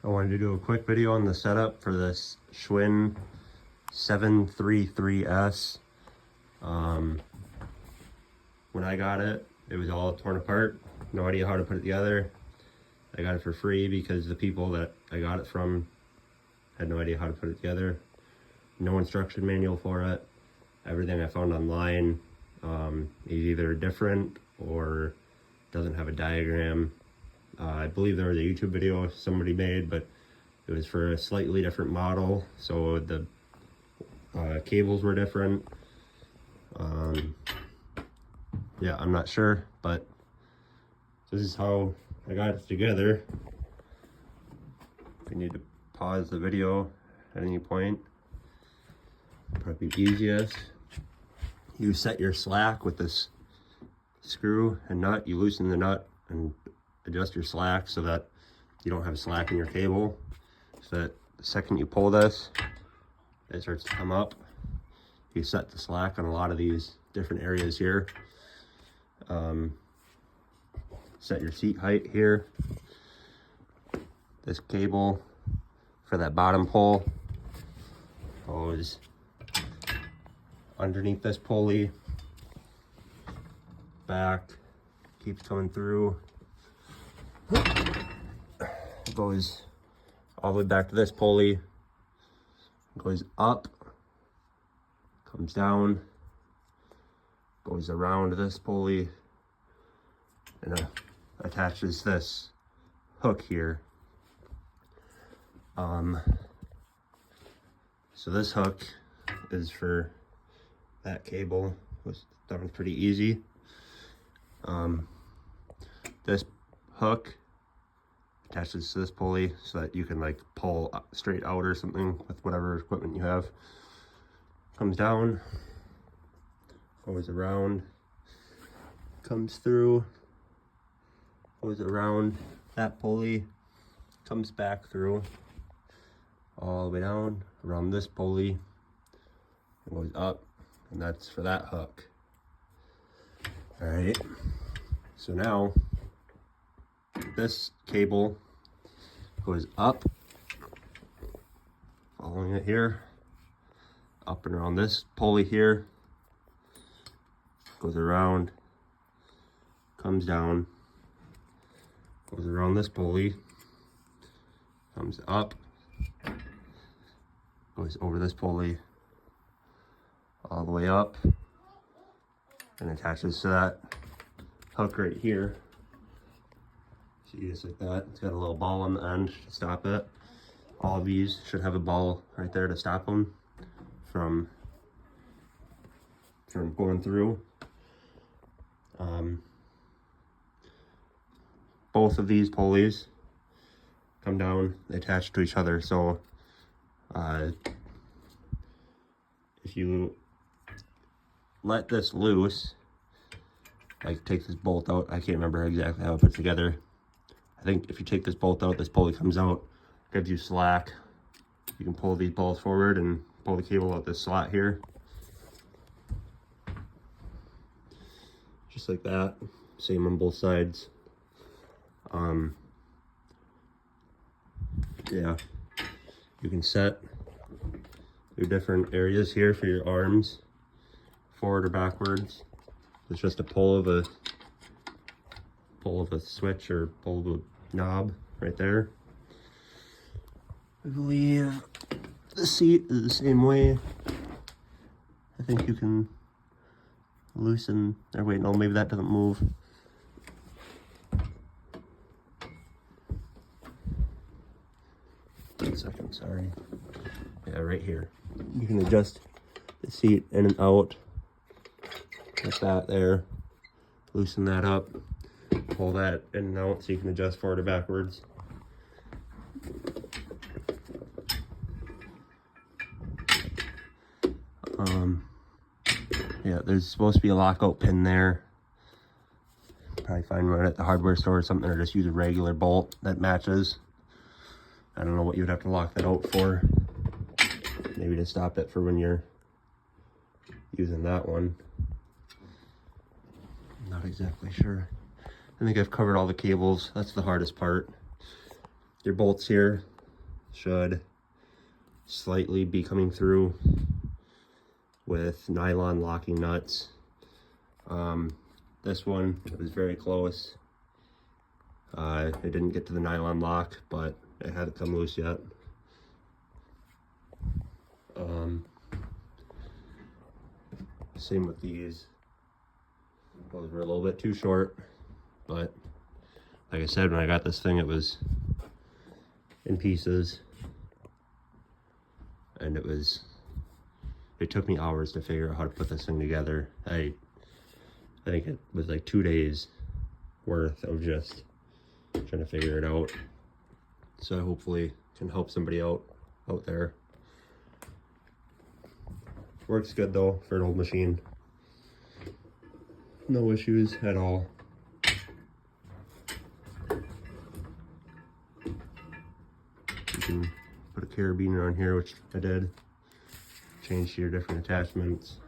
I wanted to do a quick video on the setup for this SCHWINN 733S. When I got it, it was all torn apart. No idea how to put it together. I got it for free because the people that I got it from had no idea how to put it together. No instruction manual for it. Everything I found online is either different or doesn't have a diagram. I believe there was a YouTube video somebody made, but it was for a slightly different model, so the cables were different. Yeah, I'm not sure, but this is how I got it together. If you need to pause the video at any point, probably easiest. You set your slack with this screw and nut. You loosen the nut and adjust your slack so that you don't have slack in your cable, so that the second you pull this, it starts to come up. You set the slack on a lot of these different areas here. Set your seat height here. This cable for that bottom pole goes underneath this pulley, back, keeps coming through. It goes all the way back to this pulley, goes up, comes down, goes around this pulley, and attaches this hook here. So this hook is for that cable, which that one's pretty easy. This hook attaches to this pulley so that you can like pull straight out or something with whatever equipment you have. Comes down, goes around, comes through, goes around that pulley, comes back through, all the way down, around this pulley, and goes up, and that's for that hook. Alright, so now this cable goes up, following it here, up and around this pulley here, goes around, comes down, goes around this pulley, comes up, goes over this pulley, all the way up, and attaches to that hook right here. See, just like that. It's got a little ball on the end to stop it. All of these should have a ball right there to stop them from going through. Both of these pulleys come down, they attach to each other, so if you let this loose, like take this bolt out, I can't remember exactly how I put it together. I think if you take this bolt out, this pulley comes out, gives you slack. You can pull these balls forward and pull the cable out this slot here. Just like that, same on both sides. Yeah, you can set your different areas here for your arms, forward or backwards. It's just a pull of a switch or pull of a knob right there. I believe the seat is the same way. I think you can loosen, or wait, no, maybe that doesn't move. One second, sorry. Yeah, right here. You can adjust the seat in and out like that there. Loosen that up, pull that in and out so you can adjust forward or backwards. Yeah, there's supposed to be a lockout pin there. Probably find one at the hardware store or something, or just use a regular bolt that matches. I don't know what you'd have to lock that out for. Maybe to stop it for when you're using that one. I'm not exactly sure. I think I've covered all the cables. That's the hardest part. Your bolts here, should slightly be coming through with nylon locking nuts. This one was very close. It didn't get to the nylon lock, but it hadn't come loose yet. Same with these. Those were a little bit too short, but like I said, when I got this thing, it was in pieces, and it took me hours to figure out how to put this thing together. I think it was like 2 days worth of just trying to figure it out. So I hopefully can help somebody out there. Works good though for an old machine. No issues at all. You can put a carabiner on here, which I did. Change to your different attachments.